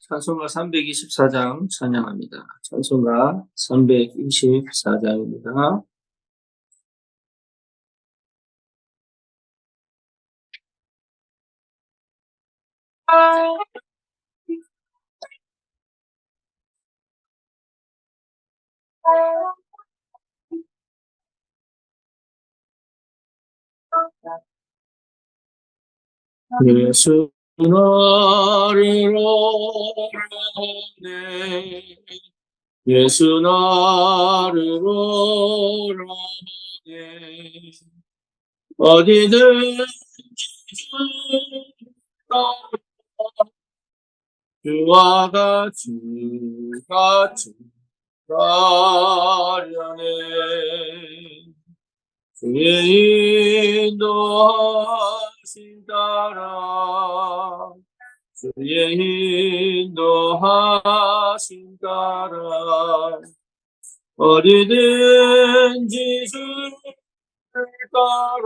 찬송가 324장 찬양합니다. 찬송가 324장입니다. 예수 나를 오라네 예수 나를 오라네 어디든지 주와 같이 가려네 주의 인도하심 따라 주의 인도하심 따라 어디든지 주를 따라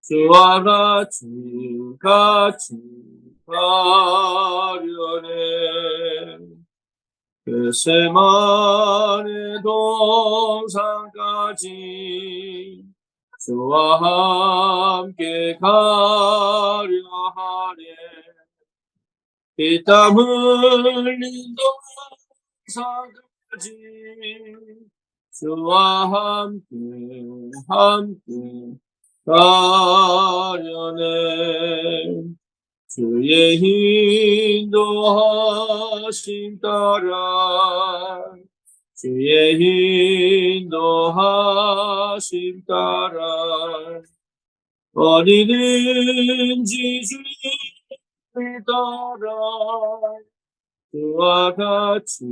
주와 같이 가려네 겟세마네 동산까지 주와 함께 가려 하네 피땀 흘린 동산까지 주와 함께 가려네 주의 인도하심 따라 주의 인도하심 따라 어디든지 주를 따라 주와 같이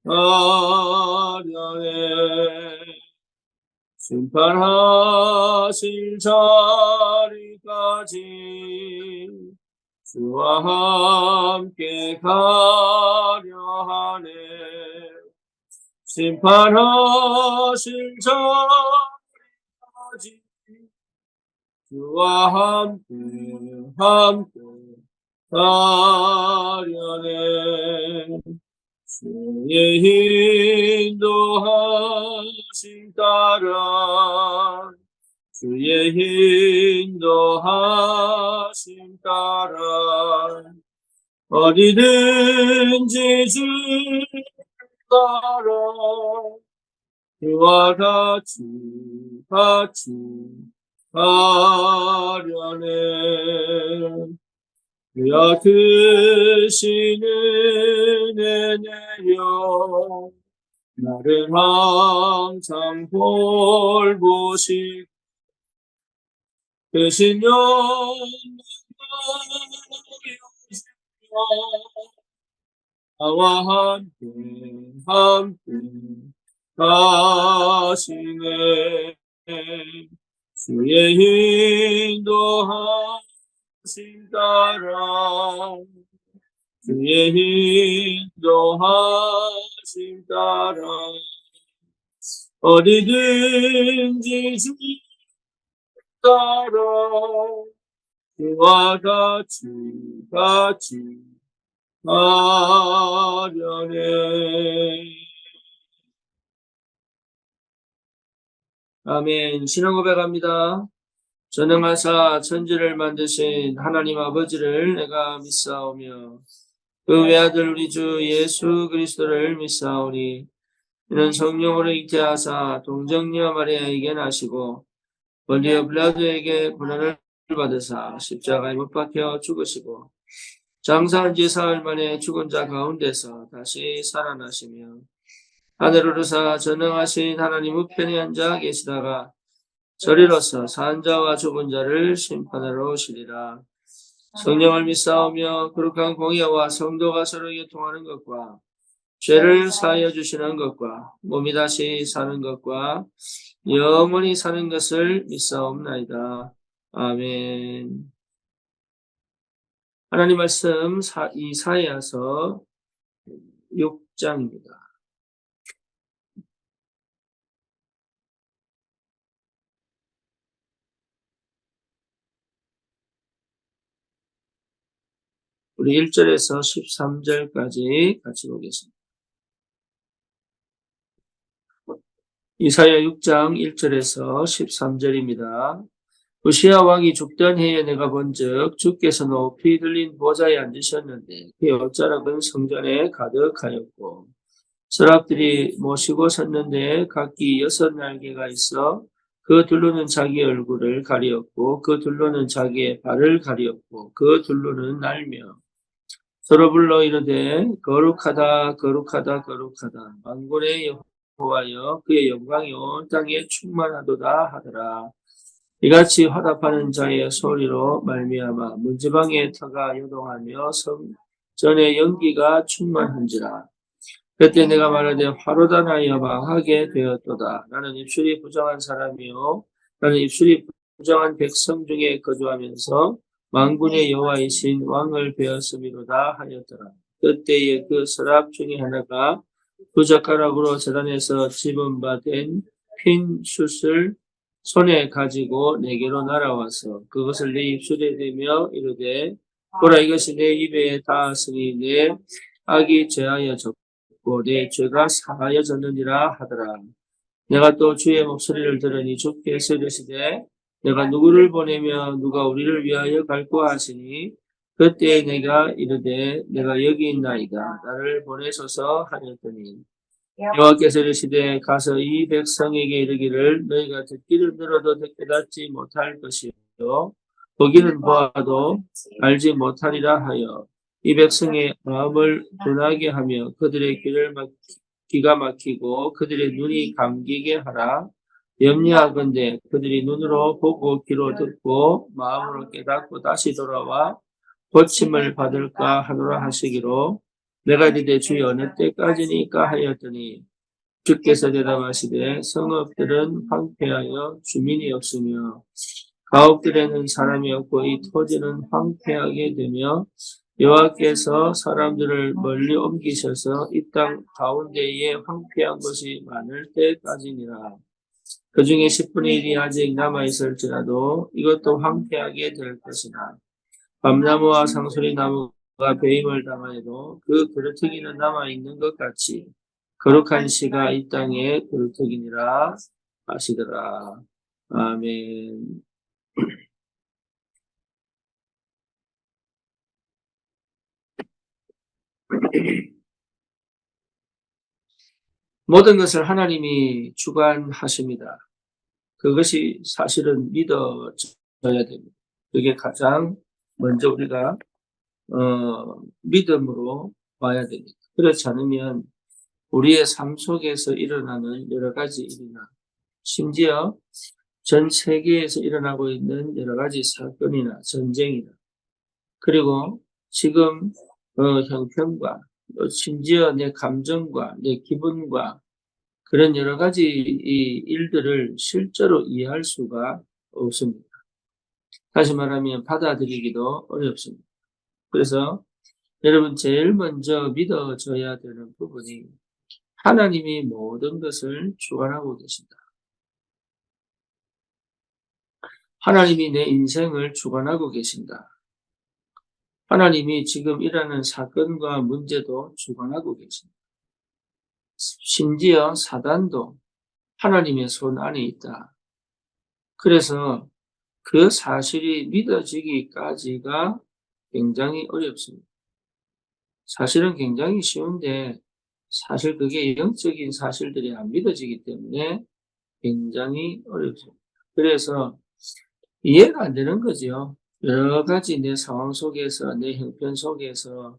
가려네 심판하실 자리까지 주와 함께 가려 하네 심판하실 자리까지 주와 함께 가려네 주의 인도하심 따라 주의 인도하심 따라 어디든지 주를 따라 주와 같이 가려네 주여 크신 은혜 내려 나를 항상 돌보시 크신 영광 나와 함께 가시네 주의 인도하심 따라 주의 인도하심 따라 어디든지 주 따라 주와 같이 가려네 아멘. 신앙 고백합니다. 전능하사 천지를 만드신 하나님 아버지를 내가 믿사오며 그 외아들 우리 주 예수 그리스도를 믿사오니 이는 성령으로 잉태하사 동정녀 마리아에게 나시고 본디오 빌라도에게 고난을 받으사 십자가에 못 박혀 죽으시고 장사한 지 사흘 만에 죽은 자 가운데서 다시 살아나시며 하늘을 오르사 전능하신 하나님 우편에 앉아 계시다가 저리로서 산 자와 죽은 자를 심판하러 오시리라. 성령을 믿사오며 거룩한 공예와 성도가 서로에게 통하는 것과 죄를 사하여 주시는 것과 몸이 다시 사는 것과 영원히 사는 것을 믿사옵나이다. 아멘. 하나님 말씀 이사야서 6장입니다. 우리 1절에서 13절까지 같이 보겠습니다. 이사야 6장 1절에서 13절입니다. 우시야 왕이 죽던 해에 내가 본즉 주께서 높이 들린 보좌에 앉으셨는데 그 옷자락은 성전에 가득하였고 서랍들이 모시고 섰는데 각기 6날개가 있어 그 둘로는 자기 얼굴을 가리었고 그 둘로는 자기의 발을 가리었고 그 둘로는 날며 서로 불러 이르되 거룩하다 거룩하다 거룩하다 만군의 여호와여 그의 영광이 온 땅에 충만하도다 하더라. 이같이 화답하는 자의 소리로 말미암아 문지방의 터가 요동하며 성전의 연기가 충만한지라. 그때 내가 말하되 화로다 나여 망하게 되었도다. 나는 입술이 부정한 사람이요 나는 입술이 부정한 백성 중에 거주하면서 만군의 여호와이신 왕을 베었음이로다 하였더라. 그때에 그 서랍 중에 하나가 두 젓가락으로 재단에서 집은 바 된 핀 숯을 손에 가지고 내게로 날아와서 그것을 내 입술에 대며 이르되 보라 이것이 내 입에 닿았으니 내 악이 죄하여졌고 내 죄가 사하여졌느니라 하더라. 내가 또 주의 목소리를 들으니 주께서 이르시되 내가 누구를 보내며 누가 우리를 위하여 갈고 하시니 그때 내가 이르되 내가 여기 있나이다. 나를 보내소서 하였더니 여호와께서 이르시되 가서 이 백성에게 이르기를 너희가 듣기를 들어도 깨닫지 못할 것이요 보기는 보아도 알지 못하리라 하여 이 백성의 마음을 둔하게 하며 그들의 귀가 막히고 그들의 눈이 감기게 하라. 염려하건대 그들이 눈으로 보고 귀로 듣고 마음으로 깨닫고 다시 돌아와 고침을 받을까 하노라 하시기로 내가 이르되 주여 어느 때까지니까 하였더니 주께서 대답하시되 성읍들은 황폐하여 주민이 없으며 가옥들에는 사람이 없고 이 토지는 황폐하게 되며 여호와께서 사람들을 멀리 옮기셔서 이 땅 가운데에 황폐한 것이 많을 때까지니라. 그 중에 10분의 1이 아직 남아있을지라도 이것도 황폐하게 될 것이나 밤나무와 상수리 나무가 배임을 당하여도 그 그루터기는 남아있는 것 같이 거룩한 시가 이 땅에 그루터기니라 하시더라. 아멘. 모든 것을 하나님이 주관하십니다. 그것이 사실은 믿어져야 됩니다. 그게 가장 먼저 우리가 믿음으로 봐야 됩니다. 그렇지 않으면 우리의 삶 속에서 일어나는 여러 가지 일이나 심지어 전 세계에서 일어나고 있는 여러 가지 사건이나 전쟁이나 그리고 지금 형편과 심지어 내 감정과 내 기분과 그런 여러 가지 이 일들을 실제로 이해할 수가 없습니다. 다시 말하면 받아들이기도 어렵습니다. 그래서 여러분 제일 먼저 믿어져야 되는 부분이 하나님이 모든 것을 주관하고 계신다. 하나님이 내 인생을 주관하고 계신다. 하나님이 지금 일어나는 사건과 문제도 주관하고 계신다. 심지어 사단도 하나님의 손 안에 있다. 그래서 그 사실이 믿어지기까지가 굉장히 어렵습니다. 사실은 굉장히 쉬운데 사실 그게 영적인 사실들이 안 믿어지기 때문에 굉장히 어렵습니다. 그래서 이해가 안 되는 거죠. 여러 가지 내 상황 속에서, 내 형편 속에서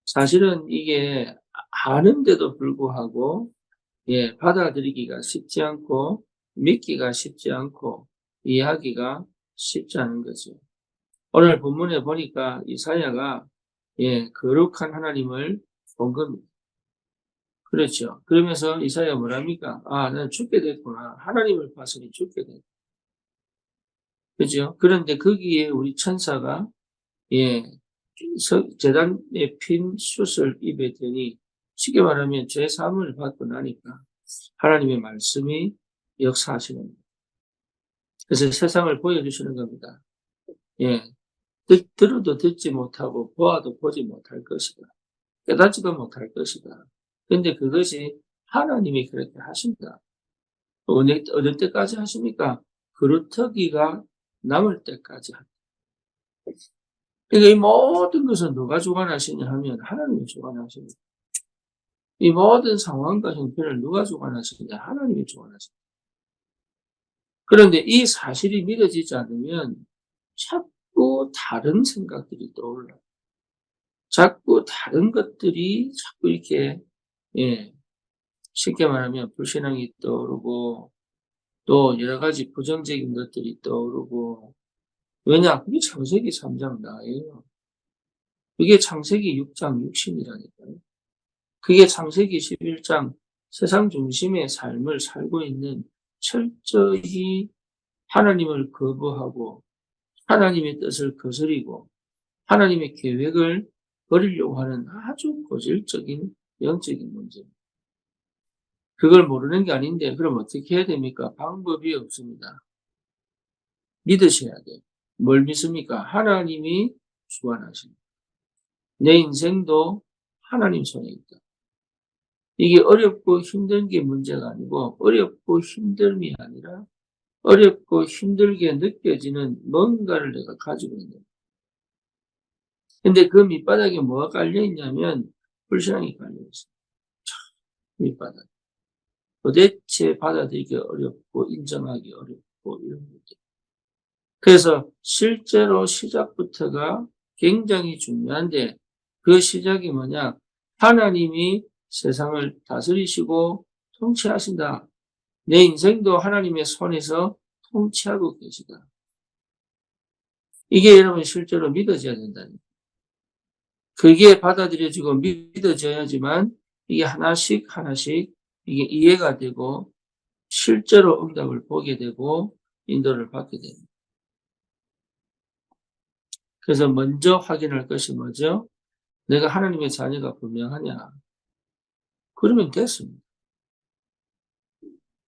사실은 이게 아는데도 불구하고 받아들이기가 쉽지 않고 믿기가 쉽지 않고 이해하기가 쉽지 않은 거죠. 오늘 본문에 보니까 이사야가 거룩한 하나님을 본 겁니다. 그렇죠. 그러면서 이사야 뭐랍니까? 아, 나는 죽게 됐구나. 하나님을 봤으니 죽게 됐구나. 그죠? 그런데 거기에 우리 천사가, 제단에 핀 숯을 입에 대니, 쉽게 말하면 죄 사함을 받고 나니까 하나님의 말씀이 역사하시는 겁니다. 그래서 세상을 보여주시는 겁니다. 들어도 듣지 못하고 보아도 보지 못할 것이다. 깨닫지도 못할 것이다. 근데 그것이 하나님이 그렇게 하신다. 어느 때까지 하십니까? 그루터기가 남을 때까지 합니다. 그러니까 이 모든 것은 누가 주관하시냐 하면 하나님이 주관하십니다. 이 모든 상황과 형편을 누가 주관하시냐? 하나님이 주관하십니다. 그런데 이 사실이 믿어지지 않으면 자꾸 다른 생각들이 떠올라요. 자꾸 다른 것들이 자꾸 이렇게, 예, 쉽게 말하면 불신앙이 떠오르고 또 여러 가지 부정적인 것들이 떠오르고, 왜냐? 그게 창세기 3장 나예요. 그게 창세기 6장 육신이라니까요. 그게 창세기 11장 세상 중심의 삶을 살고 있는 철저히 하나님을 거부하고 하나님의 뜻을 거스리고 하나님의 계획을 버리려고 하는 아주 고질적인 영적인 문제입니다. 그걸 모르는 게 아닌데 그럼 어떻게 해야 됩니까? 방법이 없습니다. 믿으셔야 돼요. 뭘 믿습니까? 하나님이 주관하십니다. 내 인생도 하나님 손에 있다. 이게 어렵고 힘든 게 문제가 아니고 어렵고 힘듦이 아니라 어렵고 힘들게 느껴지는 뭔가를 내가 가지고 있는 거예요. 근데 그 밑바닥에 뭐가 깔려 있냐면 불신앙이 깔려 있어요. 밑바닥. 도대체 받아들이기 어렵고 인정하기 어렵고 이런 문제. 그래서 실제로 시작부터가 굉장히 중요한데 그 시작이 뭐냐? 하나님이 세상을 다스리시고 통치하신다. 내 인생도 하나님의 손에서 통치하고 계시다. 이게 여러분 실제로 믿어져야 된다는 거예요. 그게 받아들여지고 믿어져야지만 이게 하나씩 하나씩 이게 이해가 되고 실제로 응답을 보게 되고 인도를 받게 됩니다. 그래서 먼저 확인할 것이 뭐죠? 내가 하나님의 자녀가 분명하냐? 그러면 됐습니다.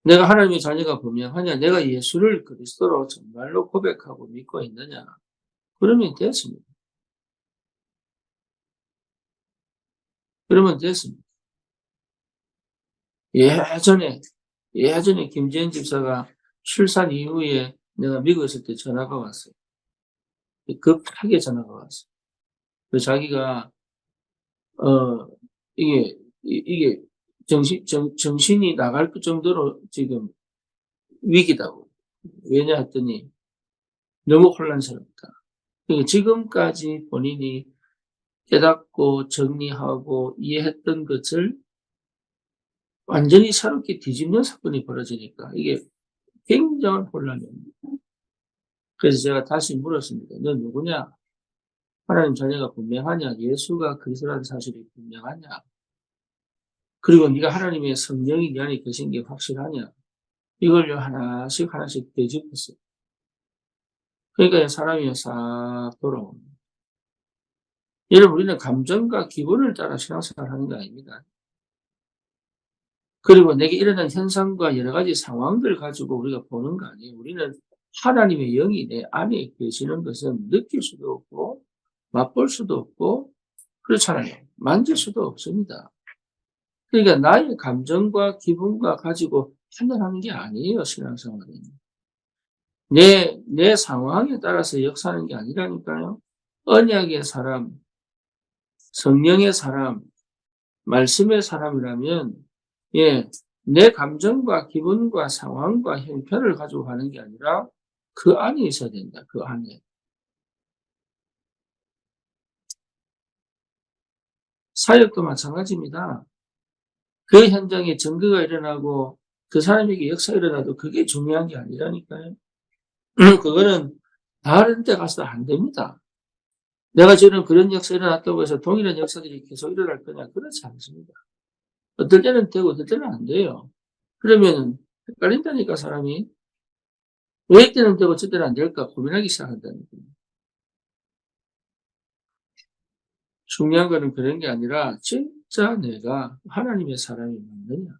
내가 하나님의 자녀가 분명하냐? 내가 예수를 그리스도로 정말로 고백하고 믿고 있느냐? 그러면 됐습니다. 그러면 됐습니다. 예전에 김재현 집사가 출산 이후에 내가 미국에 있을 때 전화가 왔어요. 급하게 전화가 왔어요. 그 자기가, 이게 정신이 나갈 정도로 지금 위기다고. 왜냐 했더니 너무 혼란스럽다. 그러니까 지금까지 본인이 깨닫고 정리하고 이해했던 것을 완전히 새롭게 뒤집는 사건이 벌어지니까 이게 굉장한 혼란입니다. 그래서 제가 다시 물었습니다. 너 누구냐? 하나님 자녀가 분명하냐? 예수가 그리스도라는 사실이 분명하냐? 그리고 네가 하나님의 성령이 네 안에 계신 게 확실하냐? 이걸 하나씩 하나씩 되짚었어요. 그러니까 사람이 싹 돌아옵니다. 여러분, 우리는 감정과 기분을 따라 신앙생활을 하는 게 아닙니다. 그리고 내게 일어난 현상과 여러 가지 상황들을 가지고 우리가 보는 거 아니에요. 우리는 하나님의 영이 내 안에 계시는 것은 느낄 수도 없고 맛볼 수도 없고 그렇잖아요. 만질 수도 없습니다. 그러니까 나의 감정과 기분과 가지고 판단하는 게 아니에요. 신앙생활은. 내 상황에 따라서 역사하는 게 아니라니까요. 언약의 사람, 성령의 사람, 말씀의 사람이라면 내 감정과 기분과 상황과 형편을 가지고 가는 게 아니라 그 안에 있어야 된다. 그 안에. 사역도 마찬가지입니다. 그 현장에 증거가 일어나고 그 사람에게 역사가 일어나도 그게 중요한 게 아니라니까요. 그거는 다른 데 가서도 안 됩니다. 내가 지금 그런 역사 일어났다고 해서 동일한 역사들이 계속 일어날 거냐? 그렇지 않습니다. 어떨 때는 되고 어떨 때는 안 돼요. 그러면 헷갈린다니까 사람이. 왜 이때는 되고 저때는 안 될까 고민하기 시작한다니까. 중요한 거는 그런 게 아니라 진짜 내가 하나님의 사람이 맞느냐.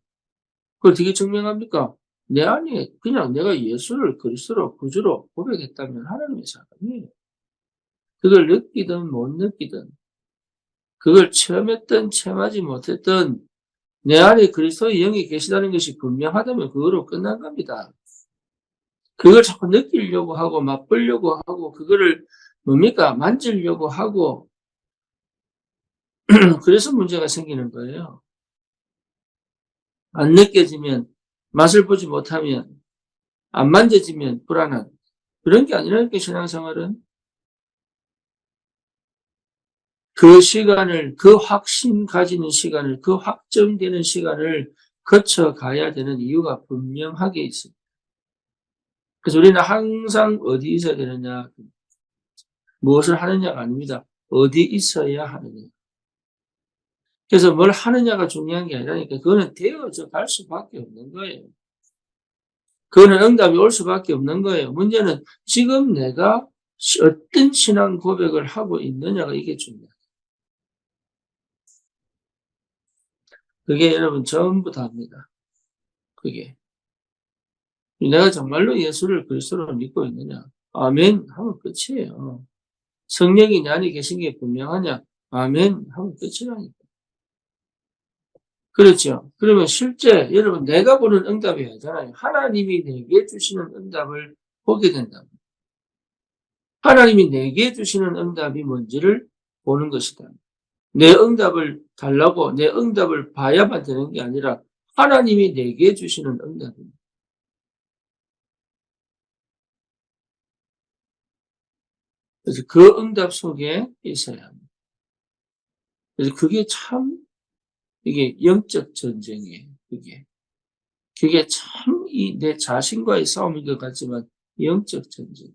그걸 어떻게 증명합니까? 내 안에 그냥 내가 예수를 그리스도로 구주로 고백했다면 하나님의 사람이에요. 그걸 느끼든 못 느끼든, 그걸 체험했든 체험하지 못했든 내 안에 그리스도의 영이 계시다는 것이 분명하다면 그거로 끝난 겁니다. 그걸 자꾸 느끼려고 하고 맛보려고 하고 그거를 뭡니까? 만지려고 하고 그래서 문제가 생기는 거예요. 안 느껴지면, 맛을 보지 못하면, 안 만져지면 불안한 그런 게 아니라니까 신앙생활은. 그 시간을, 그 확신 가지는 시간을, 그 확정되는 시간을 거쳐가야 되는 이유가 분명하게 있습니다. 그래서 우리는 항상 어디 있어야 되느냐, 무엇을 하느냐가 아닙니다. 어디 있어야 하느냐. 그래서 뭘 하느냐가 중요한 게 아니라니까 그거는 되어져 갈 수밖에 없는 거예요. 그거는 응답이 올 수밖에 없는 거예요. 문제는 지금 내가 어떤 신앙 고백을 하고 있느냐가 이게 중요해요. 그게 여러분 전부 다입니다. 그게. 내가 정말로 예수를 그리스도로 믿고 있느냐? 아멘 하면 끝이에요. 성령이 내 안에 계신 게 분명하냐? 아멘 하면 끝이라니까. 그렇죠. 그러면 실제 여러분 내가 보는 응답이 아니잖아요. 하나님이 내게 주시는 응답을 보게 된다. 하나님이 내게 주시는 응답이 뭔지를 보는 것이다. 내 응답을 달라고 내 응답을 봐야만 되는 게 아니라 하나님이 내게 주시는 응답입니다. 그래서 그 응답 속에 있어야 합니다. 그래서 그게 참 이게 영적 전쟁이에요. 그게 참 이 내 자신과의 싸움인 것 같지만 영적 전쟁.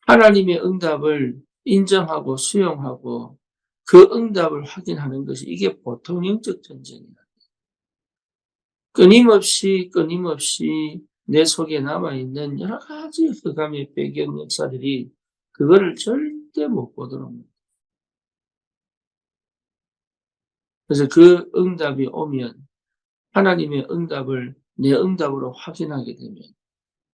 하나님의 응답을 인정하고 수용하고 그 응답을 확인하는 것이 이게 보통 영적 전쟁이에요. 끊임없이 내 속에 남아있는 여러 가지 흑암의 배경 역사들이 그거를 절대 못 보도록. 그래서 그 응답이 오면 하나님의 응답을 내 응답으로 확인하게 되면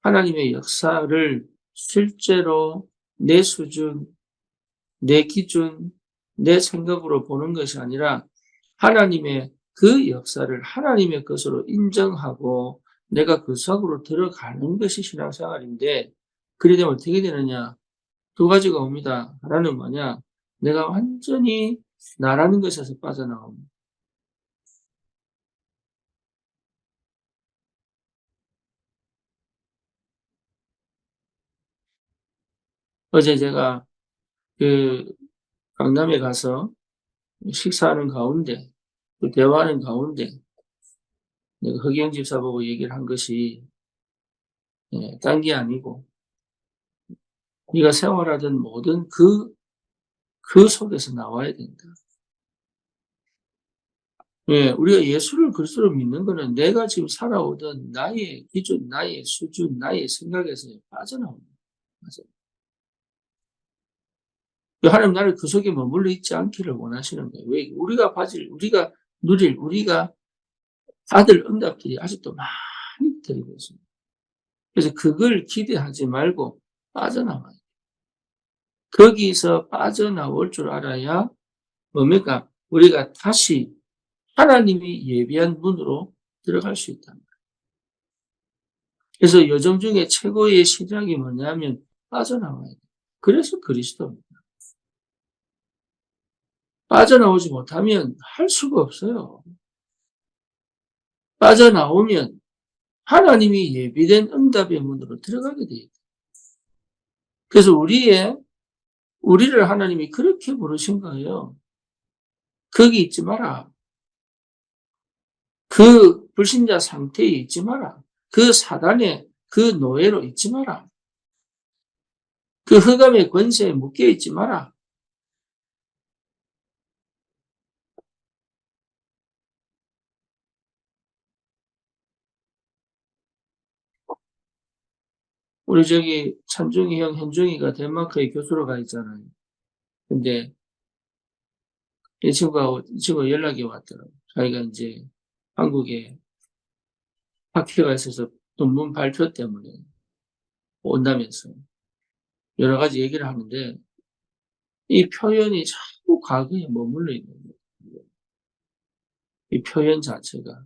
하나님의 역사를 실제로 내 수준, 내 기준, 내 생각으로 보는 것이 아니라 하나님의 그 역사를 하나님의 것으로 인정하고 내가 그 속으로 들어가는 것이 신앙생활인데 그래 되면 어떻게 되느냐? 두 가지가 옵니다. 하나는 뭐냐? 내가 완전히 나라는 것에서 빠져나옵니다. 어제 제가 그 강남에 가서 식사하는 가운데 또 대화하는 가운데 내가 허경 집사 보고 얘기를 한 것이 딴 게 아니고 네가 생활하던 모든 그 속에서 나와야 된다. 예, 우리가 예수를 그리스도로 믿는 거는 내가 지금 살아오던 나의 기준, 나의 수준, 나의 생각에서 빠져나옵니다. 맞아요. 하나님 나를 그 속에 머물러 있지 않기를 원하시는 거예요. 왜? 우리가 받을 응답들이 아직도 많이 드리고 있습니다. 그래서 그걸 기대하지 말고 빠져나와요. 거기서 빠져나올 줄 알아야 뭡니까? 우리가 다시 하나님이 예비한 문으로 들어갈 수 있다. 그래서 여정 중에 최고의 시작이 뭐냐면 빠져나와야 돼. 그래서 그리스도입니다. 빠져나오지 못하면 할 수가 없어요. 빠져나오면 하나님이 예비된 응답의 문으로 들어가게 돼요. 그래서 우리를 하나님이 그렇게 부르신 거예요. 거기 있지 마라. 그 불신자 상태에 있지 마라. 그 사단의 그 노예로 있지 마라. 그 흑암의 권세에 묶여 있지 마라. 우리 저기 찬중이 형, 현중이가 덴마크에 교수로 가 있잖아요. 근데 이 친구가 연락이 왔더라고요. 자기가 이제 한국에 학회가 있어서 논문 발표 때문에 온다면서. 여러 가지 얘기를 하는데 이 표현이 자꾸 과거에 머물러 있는 거예요. 이 표현 자체가.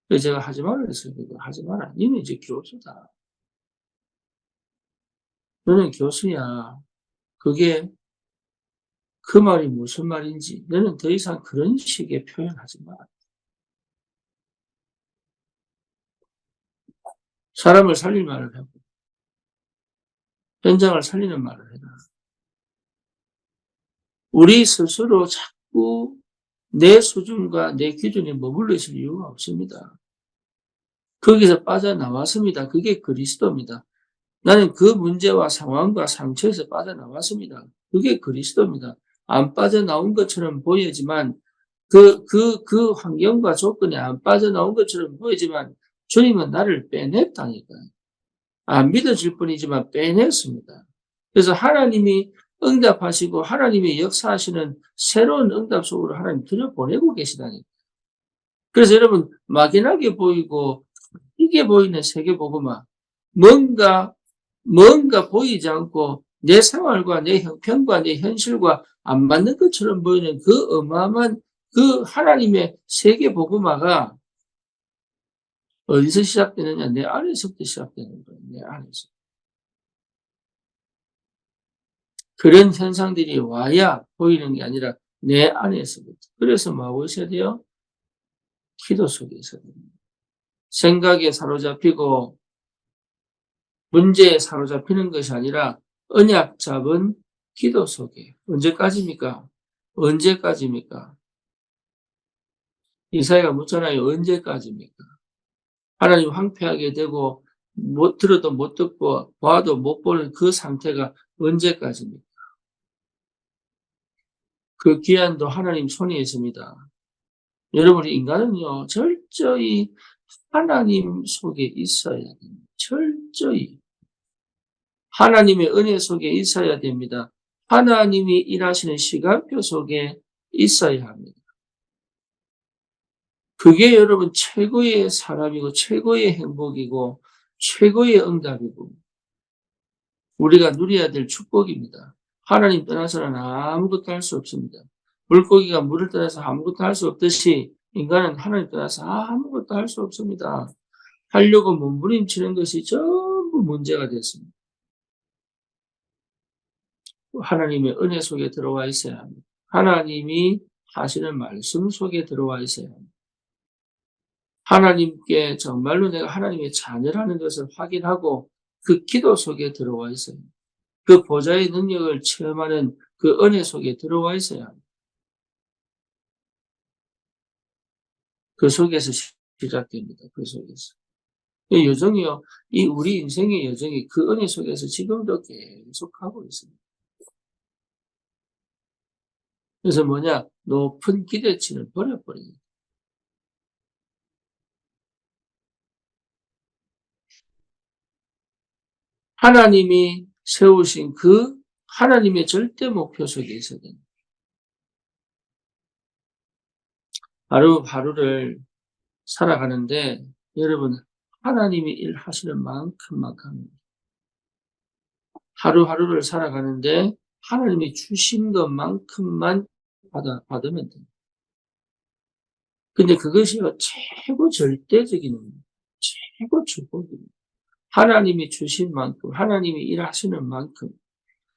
그래서 제가 하지 말라 그랬어요. 하지 마라. 니는 이제 교수다. 너는 교수야. 그게 그 말이 무슨 말인지 너는 더 이상 그런 식의 표현하지 마라. 사람을 살릴 말을 하고 현장을 살리는 말을 해라. 우리 스스로 자꾸 내 수준과 내 기준에 머물러 있을 이유가 없습니다. 거기서 빠져나왔습니다. 그게 그리스도입니다. 나는 그 문제와 상황과 상처에서 빠져나왔습니다. 그게 그리스도입니다. 안 빠져나온 것처럼 보이지만 그 환경과 조건에 안 빠져나온 것처럼 보이지만 주님은 나를 빼냈다니까요. 안 믿어질 뿐이지만 빼냈습니다. 그래서 하나님이 응답하시고 하나님이 역사하시는 새로운 응답 속으로 하나님 들여보내고 계시다니까요. 그래서 여러분 막연하게 보이고 이게 보이는 세계복음화 뭔가 보이지 않고 내 생활과 내 형편과 내 현실과 안 맞는 것처럼 보이는 그 어마어마한 그 하나님의 세계복음화가 어디서 시작되느냐? 내 안에서부터 시작되는 거예요. 내 안에서. 그런 현상들이 와야 보이는 게 아니라 내 안에서부터. 그래서 뭐 하고 있어야 돼요? 기도 속에 있어야 됩니다. 생각에 사로잡히고 문제에 사로잡히는 것이 아니라 언약 잡은 기도 속에. 언제까지입니까? 언제까지입니까? 이사야가 묻잖아요. 언제까지입니까? 하나님 황폐하게 되고 못 들어도 못 듣고 봐도 못 보는 그 상태가 언제까지입니까? 그 기한도 하나님 손에 있습니다. 여러분 인간은요. 철저히 하나님 속에 있어야 됩니다. 철저히. 하나님의 은혜 속에 있어야 됩니다. 하나님이 일하시는 시간표 속에 있어야 합니다. 그게 여러분 최고의 사람이고 최고의 행복이고 최고의 응답이고 우리가 누려야 될 축복입니다. 하나님 떠나서는 아무것도 할 수 없습니다. 물고기가 물을 떠나서 아무것도 할 수 없듯이 인간은 하나님 떠나서 아무것도 할 수 없습니다. 하려고 몸부림치는 것이 전부 문제가 됐습니다. 하나님의 은혜 속에 들어와 있어야 합니다. 하나님이 하시는 말씀 속에 들어와 있어야 합니다. 하나님께 정말로 내가 하나님의 자녀라는 것을 확인하고 그 기도 속에 들어와 있어야 합니다. 그 보좌의 능력을 체험하는 그 은혜 속에 들어와 있어야 합니다. 그 속에서 시작됩니다. 그 속에서. 이 여정이요, 이 우리 인생의 여정이 그 은혜 속에서 지금도 계속하고 있습니다. 그래서 뭐냐? 높은 기대치를 버려버립니다. 하나님이 세우신 그 하나님의 절대 목표 속에 있어야 됩니다. 하루하루를 살아가는데 여러분 하나님이 일하시는 만큼만큼 하루하루를 살아가는데 하나님이 주신 것만큼만 받으면 됩니다. 근데 그것이 최고 절대적인 최고 축복입니다. 하나님이 주신 만큼, 하나님이 일하시는 만큼,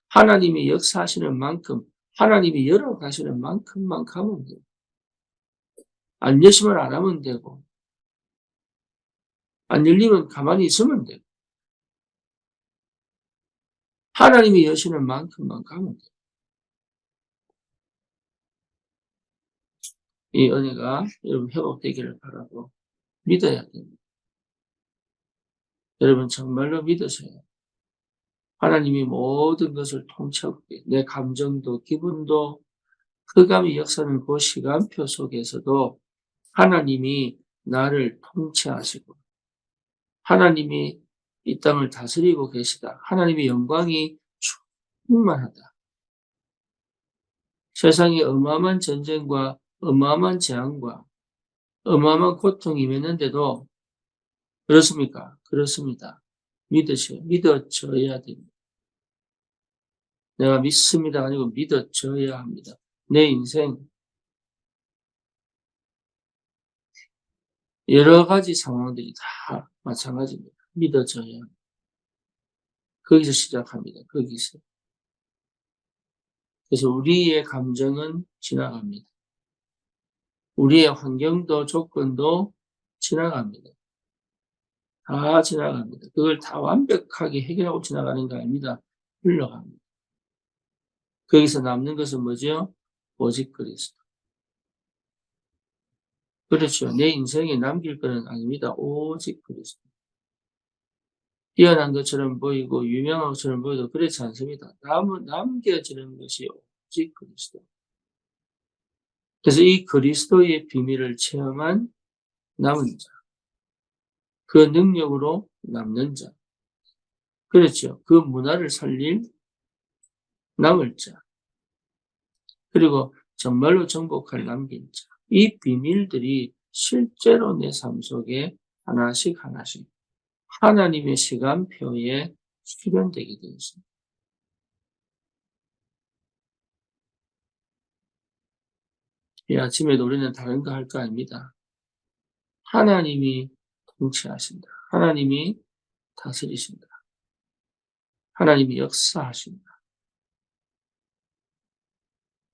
하나님이 역사하시는 만큼, 하나님이 열어가시는 만큼만 가면 돼요. 안 여시면 안 하면 되고, 안 열리면 가만히 있으면 돼요. 하나님이 여시는 만큼만 가면 돼요. 이 은혜가 여러분 회복되기를 바라고 믿어야 됩니다. 여러분 정말로 믿으세요. 하나님이 모든 것을 통치하고 내 감정도 기분도 흑암의 역사는 그 시간표 속에서도 하나님이 나를 통치하시고 하나님이 이 땅을 다스리고 계시다. 하나님의 영광이 충만하다. 세상에 어마어마한 전쟁과 어마어마한 재앙과 어마어마한 고통이 임했는데도 그렇습니까? 그렇습니다. 믿어져야 됩니다. 내가 믿습니다. 아니고 믿어져야 합니다. 내 인생 여러 가지 상황들이 다 마찬가지입니다. 믿어져야 합니다. 거기서 시작합니다. 거기서. 그래서 우리의 감정은 지나갑니다. 우리의 환경도 조건도 지나갑니다. 다 지나갑니다. 그걸 다 완벽하게 해결하고 지나가는 게 아닙니다. 흘러갑니다. 거기서 남는 것은 뭐죠? 오직 그리스도. 그렇죠. 내 인생에 남길 것은 아닙니다. 오직 그리스도. 뛰어난 것처럼 보이고 유명한 것처럼 보여도 그렇지 않습니다. 남겨지는 것이 오직 그리스도. 그래서 이 그리스도의 비밀을 체험한 남은 자, 그 능력으로 남는 자, 그렇죠. 그 문화를 살릴 남을 자, 그리고 정말로 정복할 남긴 자, 이 비밀들이 실제로 내 삶 속에 하나씩 하나님의 시간표에 실현되게 되어 있습니다. 이 아침에도 우리는 다른 거 할 거 아닙니다. 하나님이 통치하신다. 하나님이 다스리신다. 하나님이 역사하신다.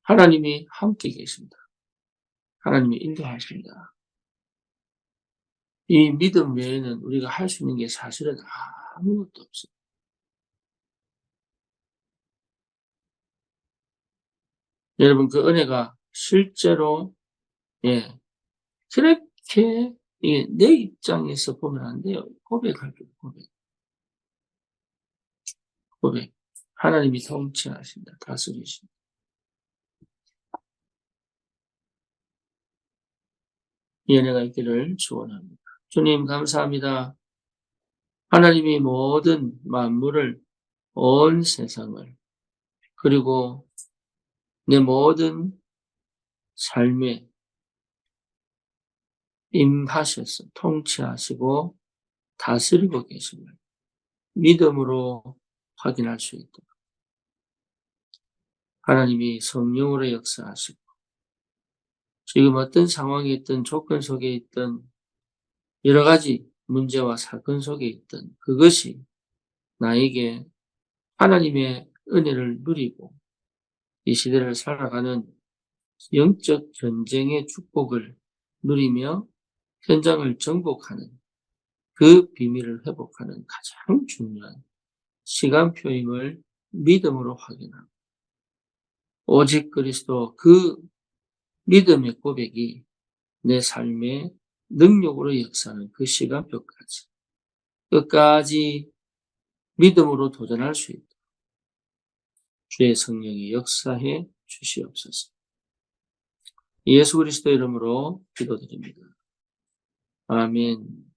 하나님이 함께 계신다. 하나님이 인도하신다. 이 믿음 외에는 우리가 할 수 있는 게 사실은 아무것도 없어요. 여러분, 그 은혜가 실제로, 예, 그렇게, 내 입장에서 보면 안 돼요. 고백할게요, 고백. 하나님이 통치하신다, 다스리신다. 이 은혜가 있기를 축원합니다. 주님, 감사합니다. 하나님이 모든 만물을, 온 세상을, 그리고 내 모든 삶에 임하셔서 통치하시고 다스리고 계심을 믿음으로 확인할 수 있도록 하나님이 성령으로 역사하시고 지금 어떤 상황에 있든 조건 속에 있든 여러 가지 문제와 사건 속에 있든 그것이 나에게 하나님의 은혜를 누리고 이 시대를 살아가는 영적 전쟁의 축복을 누리며 현장을 정복하는 그 비밀을 회복하는 가장 중요한 시간표임을 믿음으로 확인하고 오직 그리스도 그 믿음의 고백이 내 삶의 능력으로 역사하는 그 시간표까지 끝까지 믿음으로 도전할 수 있도록 주의 성령이 역사해 주시옵소서. 예수 그리스도 이름으로 기도드립니다. 아멘.